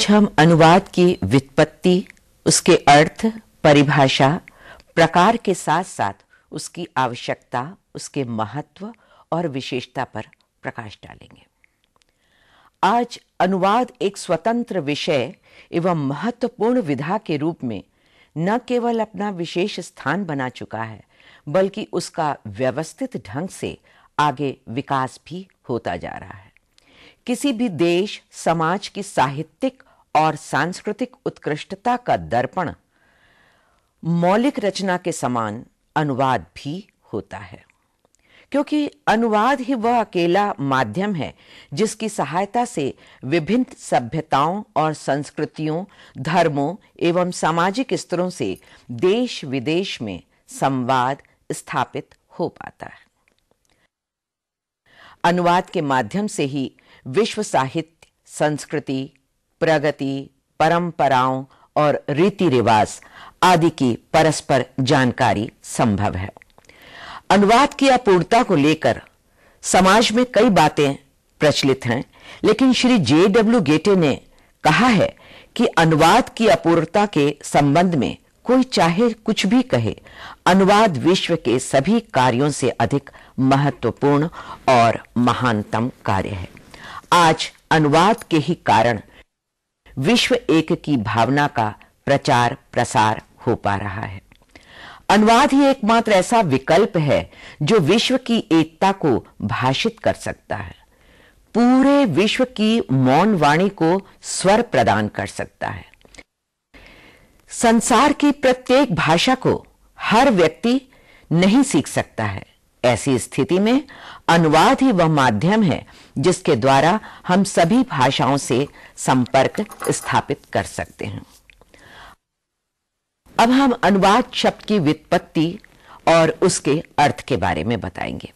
आज हम अनुवाद की व्युत्पत्ति, उसके अर्थ, परिभाषा, प्रकार के साथ साथ उसकी आवश्यकता, उसके महत्व और विशेषता पर प्रकाश डालेंगे। आज अनुवाद एक स्वतंत्र विषय एवं महत्वपूर्ण विधा के रूप में न केवल अपना विशेष स्थान बना चुका है, बल्कि उसका व्यवस्थित ढंग से आगे विकास भी होता जा रहा है। किसी भी देश समाज की साहित्यिक और सांस्कृतिक उत्कृष्टता का दर्पण मौलिक रचना के समान अनुवाद भी होता है, क्योंकि अनुवाद ही वह अकेला माध्यम है जिसकी सहायता से विभिन्न सभ्यताओं और संस्कृतियों, धर्मों एवं सामाजिक स्तरों से देश विदेश में संवाद स्थापित हो पाता है। अनुवाद के माध्यम से ही विश्व साहित्य, संस्कृति, प्रगति, परंपराओं और रीति रिवाज आदि की परस्पर जानकारी संभव है। अनुवाद की अपूर्णता को लेकर समाज में कई बातें प्रचलित हैं, लेकिन श्री J.W. गेटे ने कहा है कि अनुवाद की अपूर्णता के संबंध में कोई चाहे कुछ भी कहे, अनुवाद विश्व के सभी कार्यों से अधिक महत्वपूर्ण और महानतम कार्य है। आज अनुवाद के ही कारण विश्व एक की भावना का प्रचार प्रसार हो पा रहा है। अनुवाद ही एकमात्र ऐसा विकल्प है जो विश्व की एकता को भाषित कर सकता है, पूरे विश्व की मौन वाणी को स्वर प्रदान कर सकता है। संसार की प्रत्येक भाषा को हर व्यक्ति नहीं सीख सकता है। ऐसी स्थिति में अनुवाद ही वह माध्यम है जिसके द्वारा हम सभी भाषाओं से संपर्क स्थापित कर सकते हैं। अब हम अनुवाद शब्द की व्युत्पत्ति और उसके अर्थ के बारे में बताएंगे।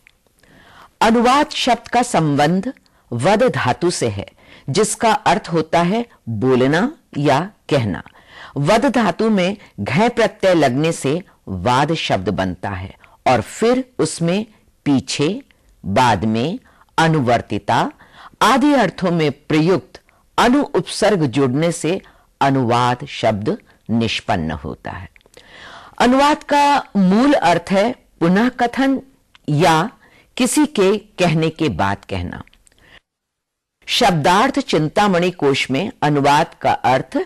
अनुवाद शब्द का संबंध वद धातु से है, जिसका अर्थ होता है बोलना या कहना। वद धातु में घय प्रत्यय लगने से वाद शब्द बनता है और फिर उसमें पीछे, बाद में, अनुवर्तिता आदि अर्थों में प्रयुक्त अनु उपसर्ग जुड़ने से अनुवाद शब्द निष्पन्न होता है। अनुवाद का मूल अर्थ है पुनः कथन या किसी के कहने के बाद कहना। शब्दार्थ चिंतामणि कोश में अनुवाद का अर्थ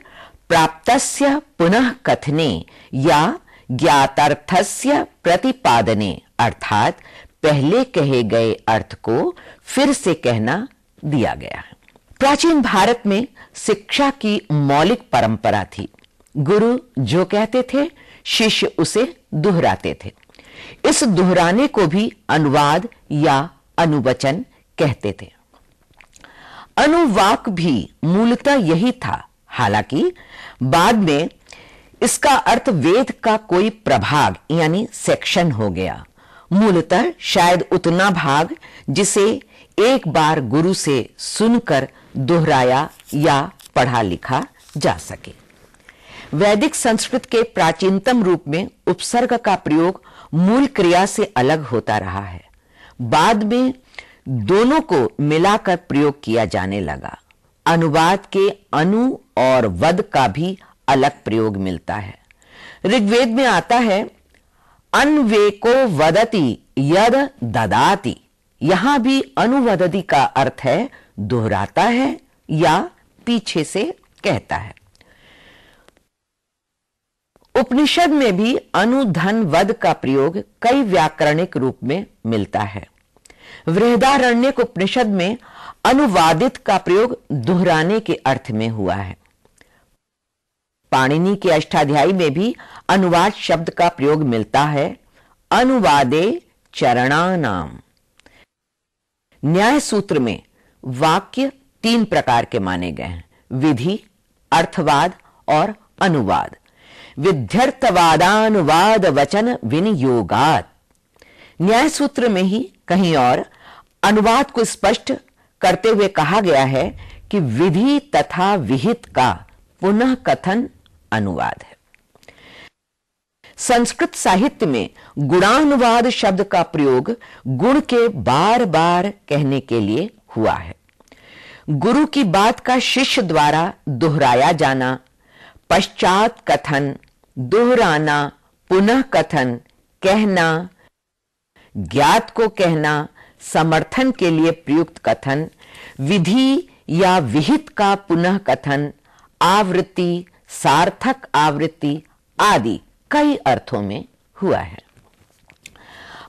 प्राप्तस्य पुनः कथने या ज्ञातार्थस्य प्रतिपादने, अर्थात पहले कहे गए अर्थ को फिर से कहना दिया गया है। प्राचीन भारत में शिक्षा की मौलिक परंपरा थी। गुरु जो कहते थे, शिष्य उसे दोहराते थे। इस दोहराने को भी अनुवाद या अनुवचन कहते थे। अनुवाक भी मूलतः यही था, हालांकि बाद में इसका अर्थ वेद का कोई प्रभाग यानी सेक्शन हो गया। मूलतः शायद उतना भाग जिसे एक बार गुरु से सुनकर दोहराया या पढ़ा लिखा जा सके। वैदिक संस्कृत के प्राचीनतम रूप में उपसर्ग का प्रयोग मूल क्रिया से अलग होता रहा है। बाद में दोनों को मिलाकर प्रयोग किया जाने लगा। अनुवाद के अनु और वद का भी अलग प्रयोग मिलता है। ऋग्वेद में आता है अन्वेको वदति यद ददाति। यहां भी अनुवदति का अर्थ है दोहराता है या पीछे से कहता है। उपनिषद में भी अनुधन वद का प्रयोग कई व्याकरणिक रूप में मिलता है। बृहदारण्यक उपनिषद में अनुवादित का प्रयोग दोहराने के अर्थ में हुआ है। पाणिनि के अष्टाध्यायी में भी अनुवाद शब्द का प्रयोग मिलता है, अनुवादे चरणानाम। न्याय सूत्र में वाक्य 3 प्रकार के माने गए हैं: विधि, अर्थवाद और अनुवाद। विध्यर्थवादानुवाद वचन विनियोगात। न्याय सूत्र में ही कहीं और अनुवाद को स्पष्ट करते हुए कहा गया है कि विधि तथा विहित का पुनः कथन अनुवाद है। संस्कृत साहित्य में गुणानुवाद शब्द का प्रयोग गुण के बार बार कहने के लिए हुआ है। गुरु की बात का शिष्य द्वारा दोहराया जाना, पश्चात कथन, दोहराना, पुनः कथन, कहना, ज्ञात को कहना, समर्थन के लिए प्रयुक्त कथन, विधि या विहित का पुनः कथन, आवृत्ति, सार्थक आवृत्ति आदि कई अर्थों में हुआ है।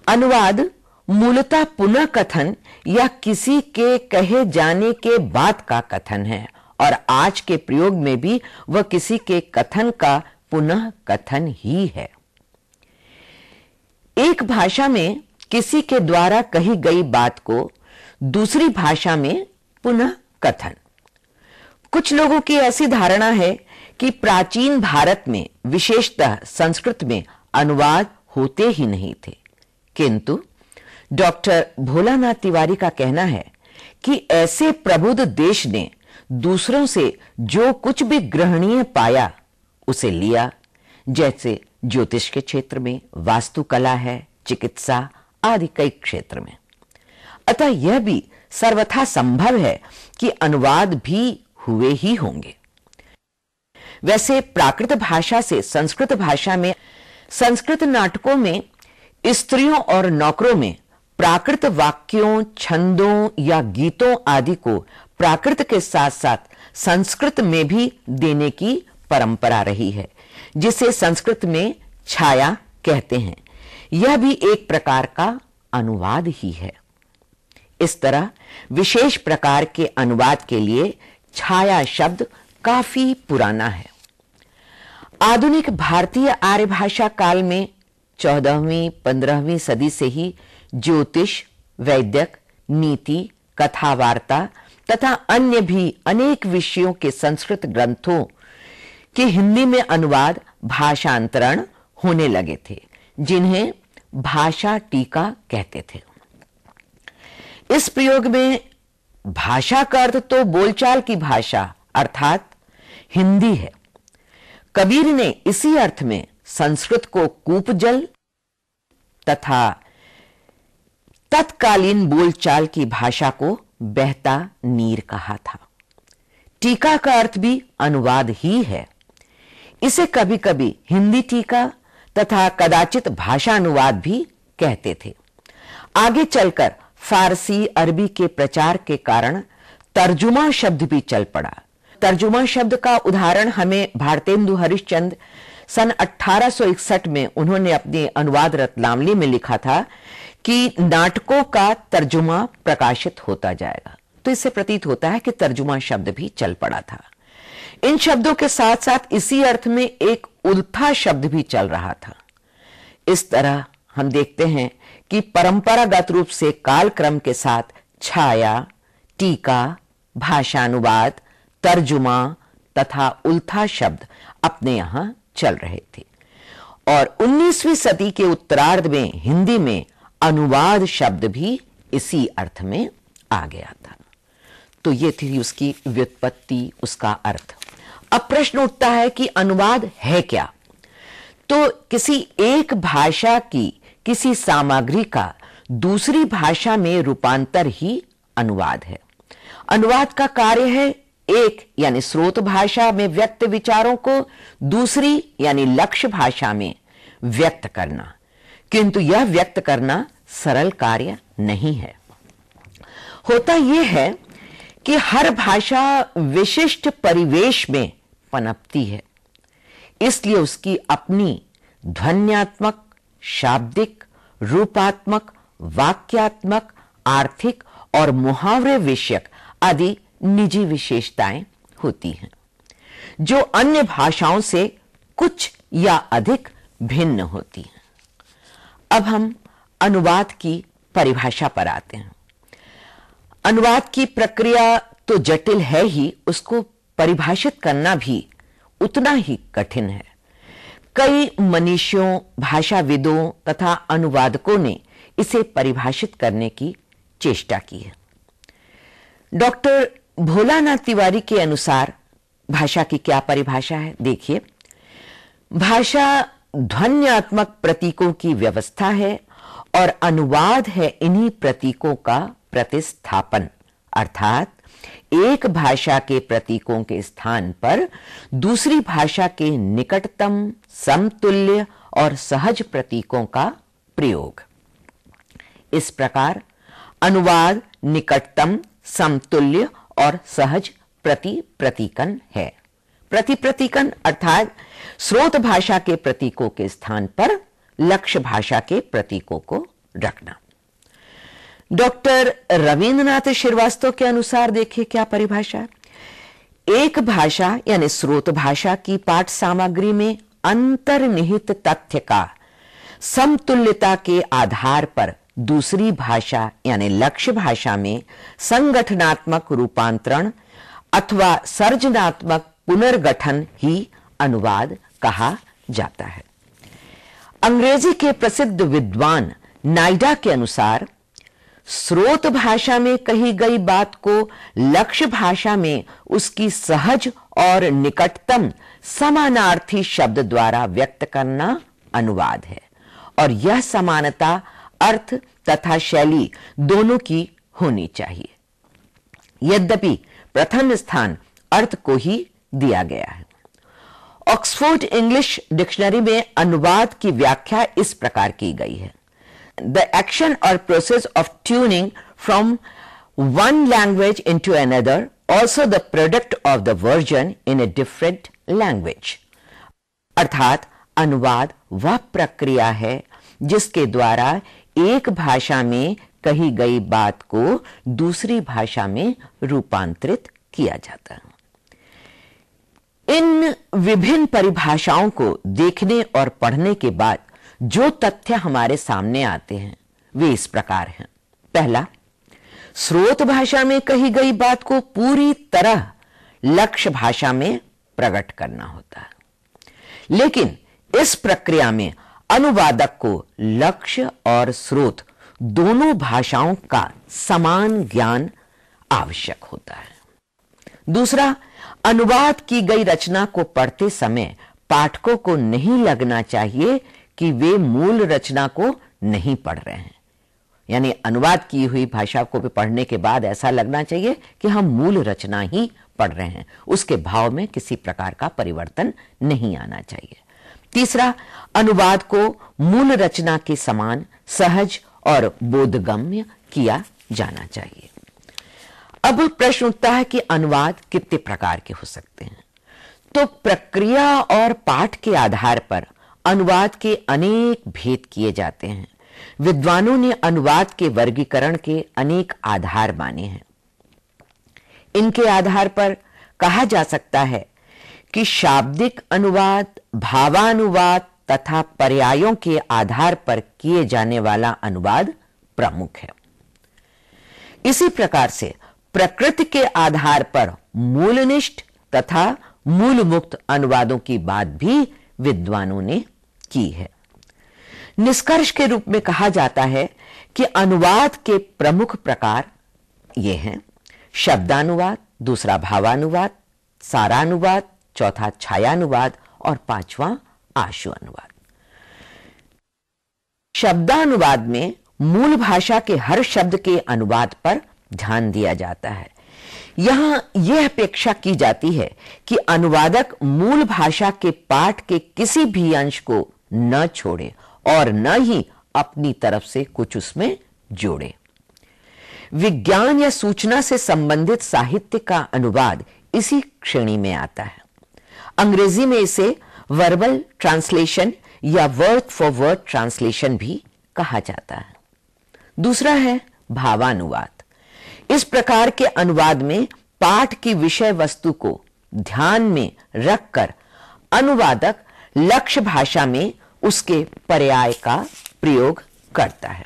अनुवाद मूलतः पुनः कथन या किसी के कहे जाने के बाद का कथन है और आज के प्रयोग में भी वह किसी के कथन का पुनः कथन ही है। एक भाषा में किसी के द्वारा कही गई बात को दूसरी भाषा में पुनः कथन। कुछ लोगों की ऐसी धारणा है कि प्राचीन भारत में विशेषतः संस्कृत में अनुवाद होते ही नहीं थे, किंतु डॉक्टर भोलानाथ तिवारी का कहना है कि ऐसे प्रबुद्ध देश ने दूसरों से जो कुछ भी ग्रहणीय पाया उसे लिया, जैसे ज्योतिष के क्षेत्र में, वास्तुकला है, चिकित्सा आदि कई क्षेत्र में। अतः यह भी सर्वथा संभव है कि अनुवाद भी हुए ही होंगे। वैसे प्राकृत भाषा से संस्कृत भाषा में, संस्कृत नाटकों में स्त्रियों और नौकरों में प्राकृत वाक्यों, छंदों या गीतों आदि को प्राकृत के साथ साथ संस्कृत में भी देने की परंपरा रही है, जिसे संस्कृत में छाया कहते हैं। यह भी एक प्रकार का अनुवाद ही है। इस तरह विशेष प्रकार के अनुवाद के लिए छाया शब्द काफी पुराना है। आधुनिक भारतीय आर्य भाषा काल में 14वीं 15वीं सदी से ही ज्योतिष, वैद्यक, नीति, कथावार्ता तथा अन्य भी अनेक विषयों के संस्कृत ग्रंथों के हिंदी में अनुवाद, भाषांतरण होने लगे थे, जिन्हें भाषा टीका कहते थे। इस प्रयोग में भाषा का अर्थ तो बोलचाल की भाषा अर्थात हिंदी है। कबीर ने इसी अर्थ में संस्कृत को कूपजल तथा तत्कालीन बोलचाल की भाषा को बहता नीर कहा था। टीका का अर्थ भी अनुवाद ही है। इसे कभी कभी हिंदी टीका तथा कदाचित भाषा अनुवाद भी कहते थे। आगे चलकर फारसी, अरबी के प्रचार के कारण तर्जुमा शब्द भी चल पड़ा। तर्जुमा शब्द का उदाहरण हमें भारतेंदु हरिश्चंद्र सन 1861 में उन्होंने अपनी अनुवाद रत्नावली में लिखा था कि नाटकों का तर्जुमा प्रकाशित होता जाएगा। तो इससे प्रतीत होता है कि तर्जुमा शब्द भी चल पड़ा था। इन शब्दों के साथ साथ इसी अर्थ में एक उल्था शब्द भी चल रहा था। इस तरह हम देखते हैं कि परंपरागत रूप से कालक्रम के साथ छाया, टीका, भाषानुवाद, तर्जुमा तथा उल्था शब्द अपने यहां चल रहे थे और 19वीं सदी के उत्तरार्ध में हिंदी में अनुवाद शब्द भी इसी अर्थ में आ गया था। तो ये थी उसकी व्युत्पत्ति, उसका अर्थ। अब प्रश्न उठता है कि अनुवाद है क्या? तो किसी एक भाषा की किसी सामग्री का दूसरी भाषा में रूपांतर ही अनुवाद है। अनुवाद का कार्य है एक यानी स्रोत भाषा में व्यक्त विचारों को दूसरी यानी लक्ष्य भाषा में व्यक्त करना, किंतु यह व्यक्त करना सरल कार्य नहीं है। होता यह है कि हर भाषा विशिष्ट परिवेश में पनपती है, इसलिए उसकी अपनी ध्वन्यात्मक, शाब्दिक, रूपात्मक, वाक्यात्मक, आर्थिक और मुहावरे विषयक आदि निजी विशेषताएं होती हैं, जो अन्य भाषाओं से कुछ या अधिक भिन्न होती हैं। अब हम अनुवाद की परिभाषा पर आते हैं। अनुवाद की प्रक्रिया तो जटिल है ही, उसको परिभाषित करना भी उतना ही कठिन है। कई मनीषियों, भाषाविदों तथा अनुवादकों ने इसे परिभाषित करने की चेष्टा की है। डॉक्टर भोलानाथ तिवारी के अनुसार भाषा की क्या परिभाषा है? देखिए, भाषा ध्वन्यात्मक प्रतीकों की व्यवस्था है और अनुवाद है इन्हीं प्रतीकों का प्रतिस्थापन, अर्थात एक भाषा के प्रतीकों के स्थान पर दूसरी भाषा के निकटतम, समतुल्य और सहज प्रतीकों का प्रयोग। इस प्रकार अनुवाद निकटतम, समतुल्य और सहज प्रतीकन है। प्रतीकन अर्थात स्रोत भाषा के प्रतीकों के स्थान पर लक्ष्य भाषा के प्रतीकों को रखना। डॉक्टर रविंद्रनाथ श्रीवास्तव के अनुसार देखिए क्या परिभाषा है। एक भाषा यानी स्रोत भाषा की पाठ सामग्री में अंतर्निहित तथ्य का समतुल्यता के आधार पर दूसरी भाषा यानी लक्ष्य भाषा में संगठनात्मक रूपांतरण अथवा सर्जनात्मक पुनर्गठन ही अनुवाद कहा जाता है। अंग्रेजी के प्रसिद्ध विद्वान नाइडा के अनुसार स्रोत भाषा में कही गई बात को लक्ष्य भाषा में उसकी सहज और निकटतम समानार्थी शब्द द्वारा व्यक्त करना अनुवाद है, और यह समानता अर्थ तथा शैली दोनों की होनी चाहिए। यद्यपि प्रथम स्थान अर्थ को ही दिया गया है। ऑक्सफोर्ड इंग्लिश डिक्शनरी में अनुवाद की व्याख्या इस प्रकार की गई है। The action or process of tuning from one language into another, also the product of the version in a different language। अर्थात अनुवाद वह प्रक्रिया है जिसके द्वारा एक भाषा में कही गई बात को दूसरी भाषा में रूपांतरित किया जाता है। इन विभिन्न परिभाषाओं को देखने और पढ़ने के बाद जो तथ्य हमारे सामने आते हैं वे इस प्रकार हैं। पहला, स्रोत भाषा में कही गई बात को पूरी तरह लक्ष्य भाषा में प्रकट करना होता है, लेकिन इस प्रक्रिया में अनुवादक को लक्ष्य और स्रोत दोनों भाषाओं का समान ज्ञान आवश्यक होता है। दूसरा, अनुवाद की गई रचना को पढ़ते समय पाठकों को नहीं लगना चाहिए कि वे मूल रचना को नहीं पढ़ रहे हैं। यानी अनुवाद की हुई भाषा को भी पढ़ने के बाद ऐसा लगना चाहिए कि हम मूल रचना ही पढ़ रहे हैं, उसके भाव में किसी प्रकार का परिवर्तन नहीं आना चाहिए। तीसरा, अनुवाद को मूल रचना के समान सहज और बोधगम्य किया जाना चाहिए। अब प्रश्न उठता है कि अनुवाद कितने प्रकार के हो सकते हैं। तो प्रक्रिया और पाठ के आधार पर अनुवाद के अनेक भेद किए जाते हैं। विद्वानों ने अनुवाद के वर्गीकरण के अनेक आधार माने हैं। इनके आधार पर कहा जा सकता है कि शाब्दिक अनुवाद, भावानुवाद तथा पर्यायों के आधार पर किए जाने वाला अनुवाद प्रमुख है। इसी प्रकार से प्रकृति के आधार पर मूलनिष्ठ तथा मूल मुक्त अनुवादों की बात भी विद्वानों ने की है। निष्कर्ष के रूप में कहा जाता है कि अनुवाद के प्रमुख प्रकार ये हैं: शब्दानुवाद, दूसरा भावानुवाद, सारानुवाद, चौथा छायानुवाद और पांचवा आशु अनुवाद। शब्दानुवाद में मूल भाषा के हर शब्द के अनुवाद पर ध्यान दिया जाता है। यहां यह अपेक्षा की जाती है कि अनुवादक मूल भाषा के पाठ के किसी भी अंश को न छोड़े और न ही अपनी तरफ से कुछ उसमें जोड़े। विज्ञान या सूचना से संबंधित साहित्य का अनुवाद इसी श्रेणी में आता है। अंग्रेजी में इसे वर्बल ट्रांसलेशन या वर्ड फॉर वर्ड ट्रांसलेशन भी कहा जाता है। दूसरा है भावानुवाद। इस प्रकार के अनुवाद में पाठ की विषय वस्तु को ध्यान में रखकर अनुवादक लक्ष्य भाषा में उसके पर्याय का प्रयोग करता है।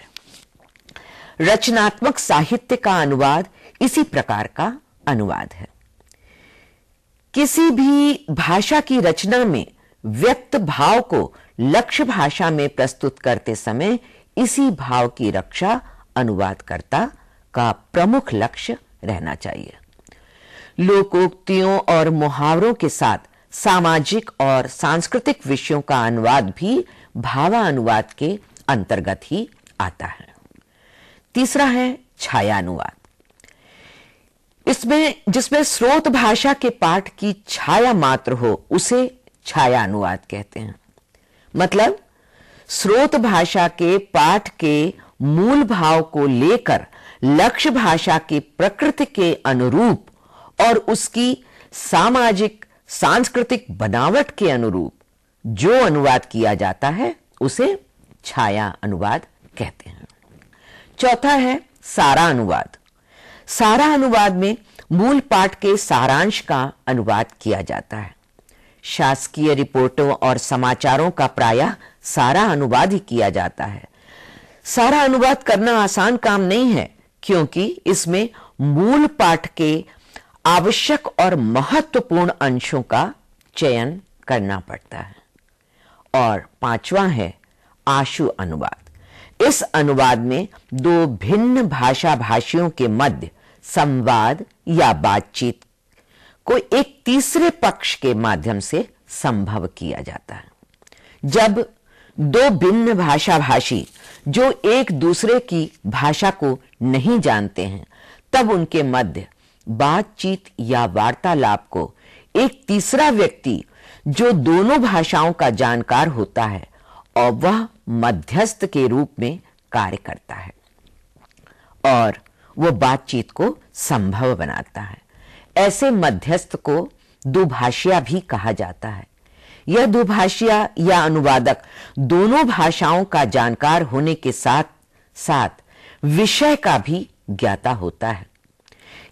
रचनात्मक साहित्य का अनुवाद इसी प्रकार का अनुवाद है। किसी भी भाषा की रचना में व्यक्त भाव को लक्ष्य भाषा में प्रस्तुत करते समय इसी भाव की रक्षा अनुवादकर्ता का प्रमुख लक्ष्य रहना चाहिए। लोकोक्तियों और मुहावरों के साथ सामाजिक और सांस्कृतिक विषयों का अनुवाद भी भावानुवाद के अंतर्गत ही आता है। तीसरा है छायानुवाद। इसमें जिसमें स्रोत भाषा के पाठ की छाया मात्र हो उसे छाया अनुवाद कहते हैं। मतलब स्रोत भाषा के पाठ के मूल भाव को लेकर लक्ष्य भाषा की प्रकृति के अनुरूप और उसकी सामाजिक सांस्कृतिक बनावट के अनुरूप जो अनुवाद किया जाता है उसे छाया अनुवाद कहते हैं। चौथा है सारा अनुवाद। सारा अनुवाद में मूल पाठ के सारांश का अनुवाद किया जाता है। शासकीय रिपोर्टों और समाचारों का प्रायः सारा अनुवाद ही किया जाता है। सारा अनुवाद करना आसान काम नहीं है, क्योंकि इसमें मूल पाठ के आवश्यक और महत्वपूर्ण अंशों का चयन करना पड़ता है। और पांचवा है आशु अनुवाद। इस अनुवाद में दो भिन्न भाषा भाषियों के मध्य संवाद या बातचीत को एक तीसरे पक्ष के माध्यम से संभव किया जाता है। जब दो भिन्न भाषा भाषी जो एक दूसरे की भाषा को नहीं जानते हैं, तब उनके मध्य बातचीत या वार्तालाप को एक तीसरा व्यक्ति जो दोनों भाषाओं का जानकार होता है और वह मध्यस्थ के रूप में कार्य करता है और वह बातचीत को संभव बनाता है। ऐसे मध्यस्थ को दुभाषिया भी कहा जाता है। यह दुभाषिया या अनुवादक दोनों भाषाओं का जानकार होने के साथ साथ विषय का भी ज्ञाता होता है।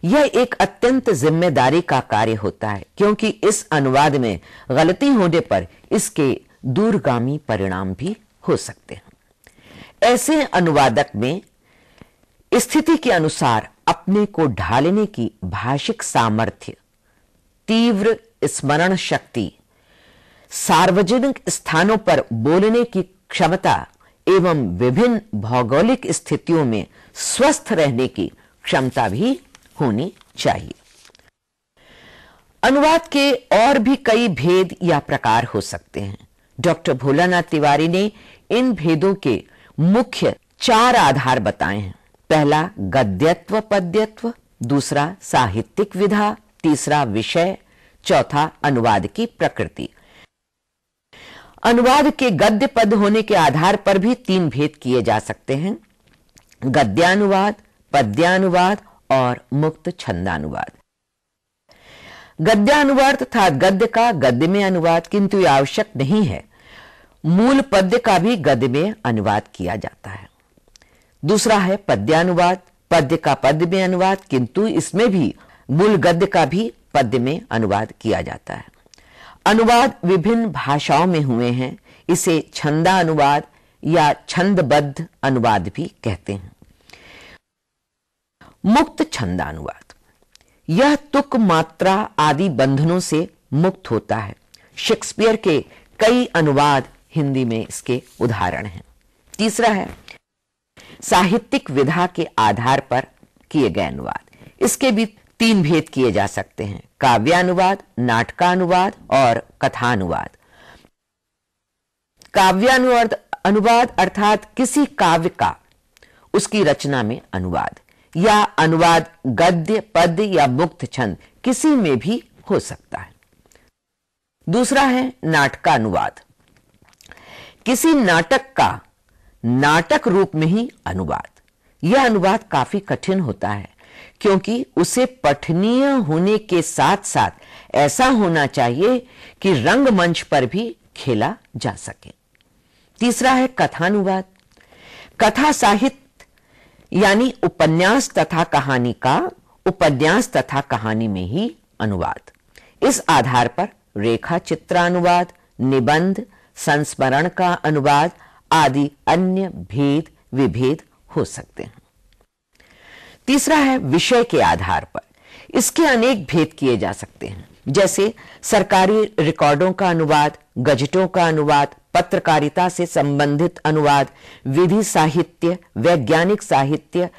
यह एक अत्यंत जिम्मेदारी का कार्य होता है, क्योंकि इस अनुवाद में गलती होने पर इसके दूरगामी परिणाम भी हो सकते हैं। ऐसे अनुवादक में स्थिति के अनुसार अपने को ढालने की भाषिक सामर्थ्य, तीव्र स्मरण शक्ति, सार्वजनिक स्थानों पर बोलने की क्षमता एवं विभिन्न भौगोलिक स्थितियों में स्वस्थ रहने की क्षमता भी होनी चाहिए। अनुवाद के और भी कई भेद या प्रकार हो सकते हैं। डॉक्टर भोलानाथ तिवारी ने इन भेदों के मुख्य 4 आधार बताए हैं। पहला गद्यत्व पद्यत्व, दूसरा साहित्यिक विधा, तीसरा विषय, चौथा अनुवाद की प्रकृति। अनुवाद के गद्य पद होने के आधार पर भी 3 भेद किए जा सकते हैं: गद्यानुवाद, पद्यानुवाद और मुक्त छंदानुवाद। गद्यानुवाद तथा गद्य का गद्य में अनुवाद, किंतु यह आवश्यक नहीं है। मूल पद्य का भी गद्य में अनुवाद किया जाता है। दूसरा है पद्यानुवाद, पद्य का पद्य में अनुवाद, किंतु इसमें भी मूल गद्य का भी पद्य में अनुवाद किया जाता है। अनुवाद विभिन्न भाषाओं में हुए हैं। इसे छंदा अनुवाद या छंदबद्ध अनुवाद भी कहते हैं। मुक्त छंदानुवाद, यह तुक, मात्रा आदि बंधनों से मुक्त होता है। शेक्सपियर के कई अनुवाद हिंदी में इसके उदाहरण हैं। तीसरा है साहित्यिक विधा के आधार पर किए गए अनुवाद। इसके भी 3 भेद किए जा सकते हैं: काव्यानुवाद, नाटकानुवाद और कथानुवाद। काव्यानुवाद अनुवाद अर्थात किसी काव्य का उसकी रचना में अनुवाद, या अनुवाद गद्य, पद्य या मुक्त छंद किसी में भी हो सकता है। दूसरा है नाटकानुवाद, किसी नाटक का नाटक रूप में ही अनुवाद। यह अनुवाद काफी कठिन होता है, क्योंकि उसे पठनीय होने के साथ साथ ऐसा होना चाहिए कि रंगमंच पर भी खेला जा सके। तीसरा है कथानुवाद, कथा साहित्य यानी उपन्यास तथा कहानी का उपन्यास तथा कहानी में ही अनुवाद। इस आधार पर रेखा चित्रानुवाद, निबंध, संस्मरण का अनुवाद आदि अन्य भेद विभेद हो सकते हैं। तीसरा है विषय के आधार पर। इसके अनेक भेद किए जा सकते हैं, जैसे सरकारी रिकॉर्डों का अनुवाद, गजटों का अनुवाद, पत्रकारिता से संबंधित अनुवाद, विधि साहित्य, वैज्ञानिक साहित्य,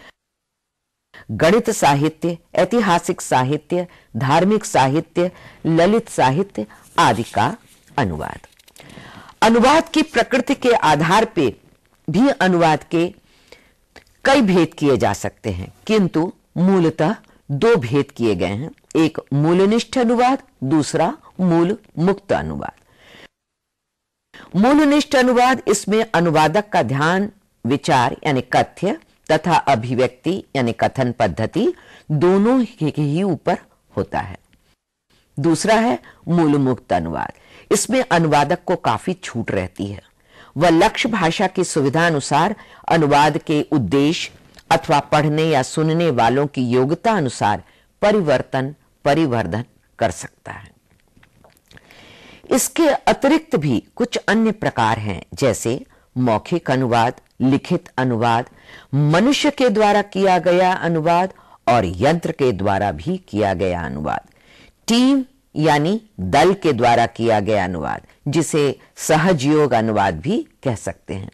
गणित साहित्य, ऐतिहासिक साहित्य, धार्मिक साहित्य, ललित साहित्य आदि का अनुवाद। अनुवाद की प्रकृति के आधार पर भी अनुवाद के कई भेद किए जा सकते हैं, किंतु मूलतः दो भेद किए गए हैं, एक मूलनिष्ठ अनुवाद, दूसरा मूल मुक्त अनुवाद। मूलनिष्ठ अनुवाद, इसमें अनुवादक का ध्यान विचार यानी कथ्य तथा अभिव्यक्ति यानी कथन पद्धति दोनों ही ऊपर होता है। दूसरा है मूल मुक्त अनुवाद, इसमें अनुवादक को काफी छूट रहती है। वह लक्ष्य भाषा की सुविधा अनुसार अनुवाद के उद्देश्य अथवा पढ़ने या सुनने वालों की योग्यता अनुसार परिवर्धन कर सकता है। इसके अतिरिक्त भी कुछ अन्य प्रकार हैं, जैसे मौखिक अनुवाद, लिखित अनुवाद, मनुष्य के द्वारा किया गया अनुवाद और यंत्र के द्वारा भी किया गया अनुवाद, टीम यानी दल के द्वारा किया गया अनुवाद, जिसे सहजयोग अनुवाद भी कह सकते हैं।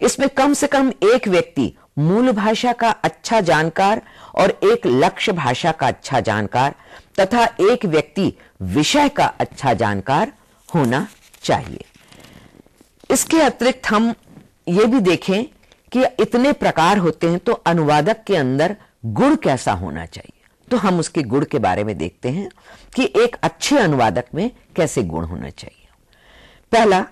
इसमें कम से कम एक व्यक्ति मूल भाषा का अच्छा जानकार और एक लक्ष्य भाषा का अच्छा जानकार तथा एक व्यक्ति विषय का अच्छा जानकार होना चाहिए। इसके अतिरिक्त हम ये भी देखें कि इतने प्रकार होते हैं, तो अनुवादक के अंदर गुण कैसा होना चाहिए। तो हम उसके गुण के बारे में देखते हैं कि एक अच्छे अनुवादक में कैसे गुण होना चाहिए। पहला,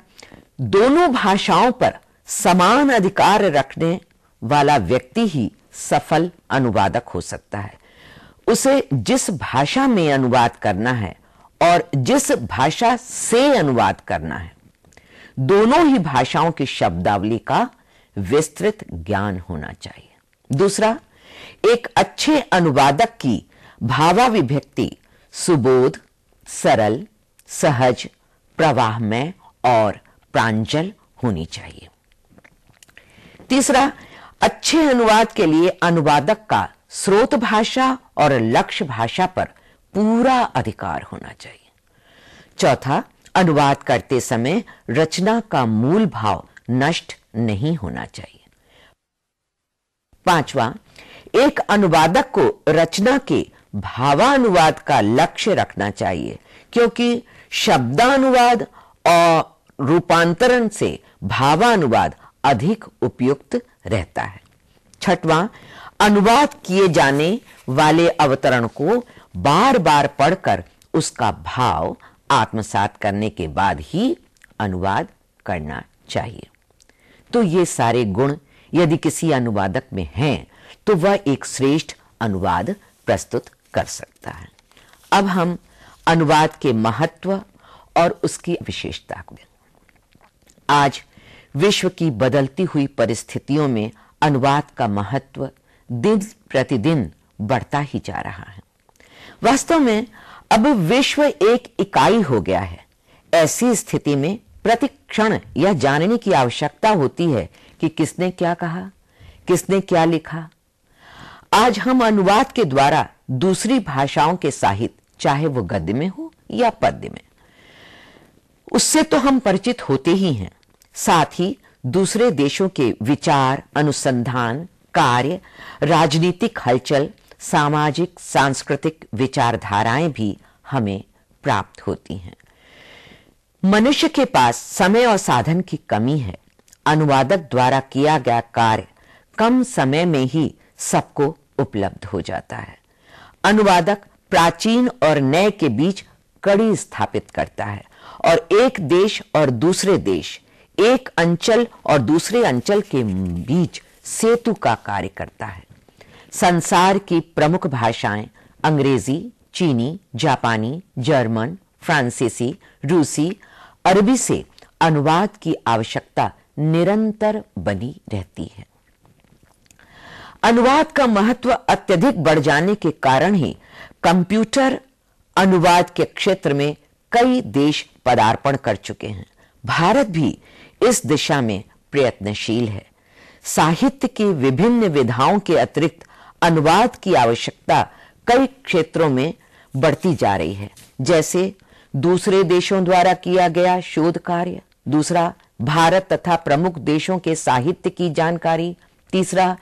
दोनों भाषाओं पर समान अधिकार रखने वाला व्यक्ति ही सफल अनुवादक हो सकता है। उसे जिस भाषा में अनुवाद करना है और जिस भाषा से अनुवाद करना है, दोनों ही भाषाओं की शब्दावली का विस्तृत ज्ञान होना चाहिए। दूसरा, एक अच्छे अनुवादक की भावाभिव्यक्ति सुबोध, सरल, सहज, प्रवाहमय और प्रांजल होनी चाहिए। तीसरा, अच्छे अनुवाद के लिए अनुवादक का स्रोत भाषा और लक्ष्य भाषा पर पूरा अधिकार होना चाहिए। चौथा, अनुवाद करते समय रचना का मूल भाव नष्ट नहीं होना चाहिए। पांचवा, एक अनुवादक को रचना के भावानुवाद का लक्ष्य रखना चाहिए, क्योंकि शब्दानुवाद और रूपांतरण से भावानुवाद अधिक उपयुक्त रहता है। छठवां, अनुवाद किए जाने वाले अवतरण को बार बार पढ़कर उसका भाव आत्मसात करने के बाद ही अनुवाद करना चाहिए। तो ये सारे गुण यदि किसी अनुवादक में हैं, तो वह एक श्रेष्ठ अनुवाद प्रस्तुत कर सकता है। अब हम अनुवाद के महत्व और उसकी विशेषता को। आज विश्व की बदलती हुई परिस्थितियों में अनुवाद का महत्व दिन प्रतिदिन बढ़ता ही जा रहा है। वास्तव में अब विश्व एक इकाई हो गया है। ऐसी स्थिति में प्रतिक्षण यह जानने की आवश्यकता होती है कि किसने क्या कहा, किसने क्या लिखा। आज हम अनुवाद के द्वारा दूसरी भाषाओं के साहित्य, चाहे वो गद्य में हो या पद्य में, उससे तो हम परिचित होते ही हैं। साथ ही दूसरे देशों के विचार, अनुसंधान, कार्य, राजनीतिक हलचल, सामाजिक सांस्कृतिक विचारधाराएं भी हमें प्राप्त होती हैं। मनुष्य के पास समय और साधन की कमी है। अनुवादक द्वारा किया गया कार्य कम समय में ही सबको उपलब्ध हो जाता है। अनुवादक प्राचीन और नए के बीच कड़ी स्थापित करता है और एक देश और दूसरे देश, एक अंचल और दूसरे अंचल के बीच सेतु का कार्य करता है। संसार की प्रमुख भाषाएं अंग्रेजी, चीनी, जापानी, जर्मन, फ्रांसीसी, रूसी, अरबी से अनुवाद की आवश्यकता निरंतर बनी रहती है। अनुवाद का महत्व अत्यधिक बढ़ जाने के कारण ही कंप्यूटर अनुवाद के क्षेत्र में कई देश पदार्पण कर चुके हैं। भारत भी इस दिशा में प्रयत्नशील है। साहित्य की विभिन्न विधाओं के अतिरिक्त अनुवाद की आवश्यकता कई क्षेत्रों में बढ़ती जा रही है, जैसे दूसरे देशों द्वारा किया गया शोध कार्य, दूसरा भारत तथा प्रमुख देशों के साहित्य की जानकारी, तीसरा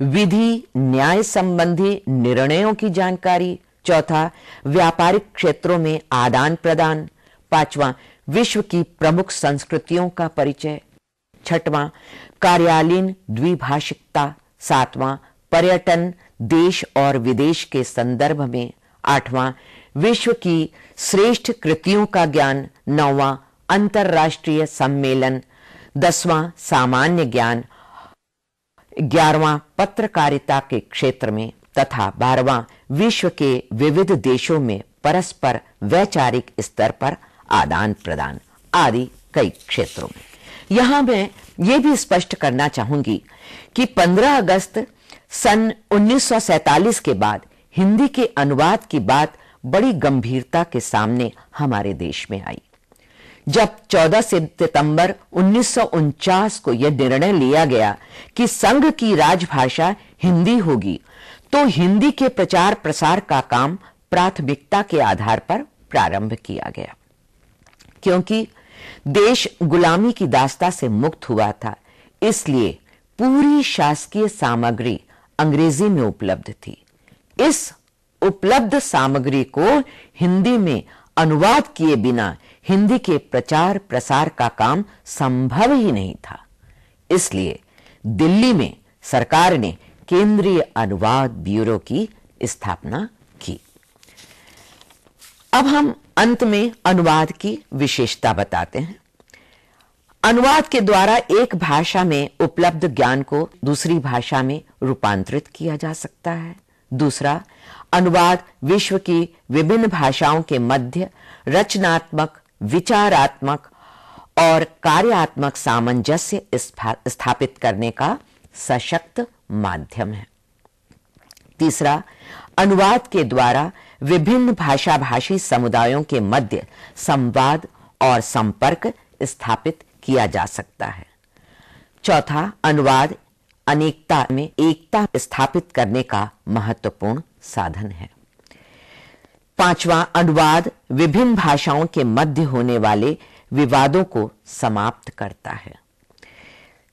विधि न्याय संबंधी निर्णयों की जानकारी, चौथा व्यापारिक क्षेत्रों में आदान प्रदान, पांचवा विश्व की प्रमुख संस्कृतियों का परिचय, छठवां कार्यालयीन द्विभाषिकता, सातवां पर्यटन देश और विदेश के संदर्भ में, 8वां विश्व की श्रेष्ठ कृतियों का ज्ञान, 9वां अंतरराष्ट्रीय सम्मेलन, 10वां सामान्य ज्ञान, 11वां पत्रकारिता के क्षेत्र में तथा 12वां विश्व के विविध देशों में परस्पर वैचारिक स्तर पर आदान प्रदान आदि कई क्षेत्रों में। यहां मैं ये भी स्पष्ट करना चाहूंगी कि 15 अगस्त सन 1947 के बाद हिंदी के अनुवाद की बात बड़ी गंभीरता के सामने हमारे देश में आई। जब 14 सितंबर 1949 को यह निर्णय लिया गया कि संघ की राजभाषा हिंदी होगी, तो हिंदी के प्रचार प्रसार का काम प्राथमिकता के आधार पर प्रारंभ किया गया। क्योंकि देश गुलामी की दास्ता से मुक्त हुआ था, इसलिए पूरी शासकीय सामग्री अंग्रेजी में उपलब्ध थी। इस उपलब्ध सामग्री को हिंदी में अनुवाद किए बिना हिंदी के प्रचार प्रसार का काम संभव ही नहीं था। इसलिए दिल्ली में सरकार ने केंद्रीय अनुवाद ब्यूरो की स्थापना की। अब हम अंत में अनुवाद की विशेषता बताते हैं। अनुवाद के द्वारा एक भाषा में उपलब्ध ज्ञान को दूसरी भाषा में रूपांतरित किया जा सकता है। दूसरा, अनुवाद विश्व की विभिन्न भाषाओं के मध्य रचनात्मक, विचारात्मक और कार्यात्मक सामंजस्य स्थापित करने का सशक्त माध्यम है। तीसरा, अनुवाद के द्वारा विभिन्न भाषा भाषी समुदायों के मध्य संवाद और संपर्क स्थापित किया जा सकता है। चौथा, अनुवाद अनेकता में एकता स्थापित करने का महत्वपूर्ण साधन है। पांचवा, अनुवाद विभिन्न भाषाओं के मध्य होने वाले विवादों को समाप्त करता है।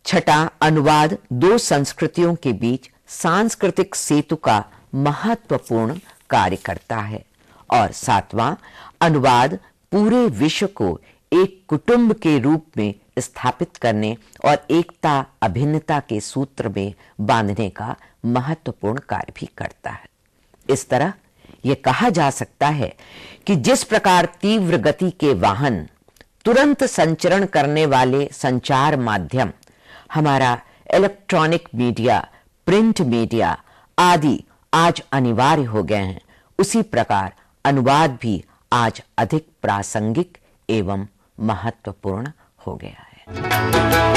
छठा, अनुवाद दो संस्कृतियों के बीच सांस्कृतिक सेतु का महत्वपूर्ण कार्य करता है। और सातवां, अनुवाद पूरे विश्व को एक कुटुंब के रूप में स्थापित करने और एकता अभिन्नता के सूत्र में बांधने का महत्वपूर्ण कार्य भी करता है। इस तरह यह कहा जा सकता है कि जिस प्रकार तीव्र गति के वाहन, तुरंत संचरण करने वाले संचार माध्यम, हमारा इलेक्ट्रॉनिक मीडिया, प्रिंट मीडिया आदि आज अनिवार्य हो गए हैं, उसी प्रकार अनुवाद भी आज अधिक प्रासंगिक एवं महत्वपूर्ण हो गया है।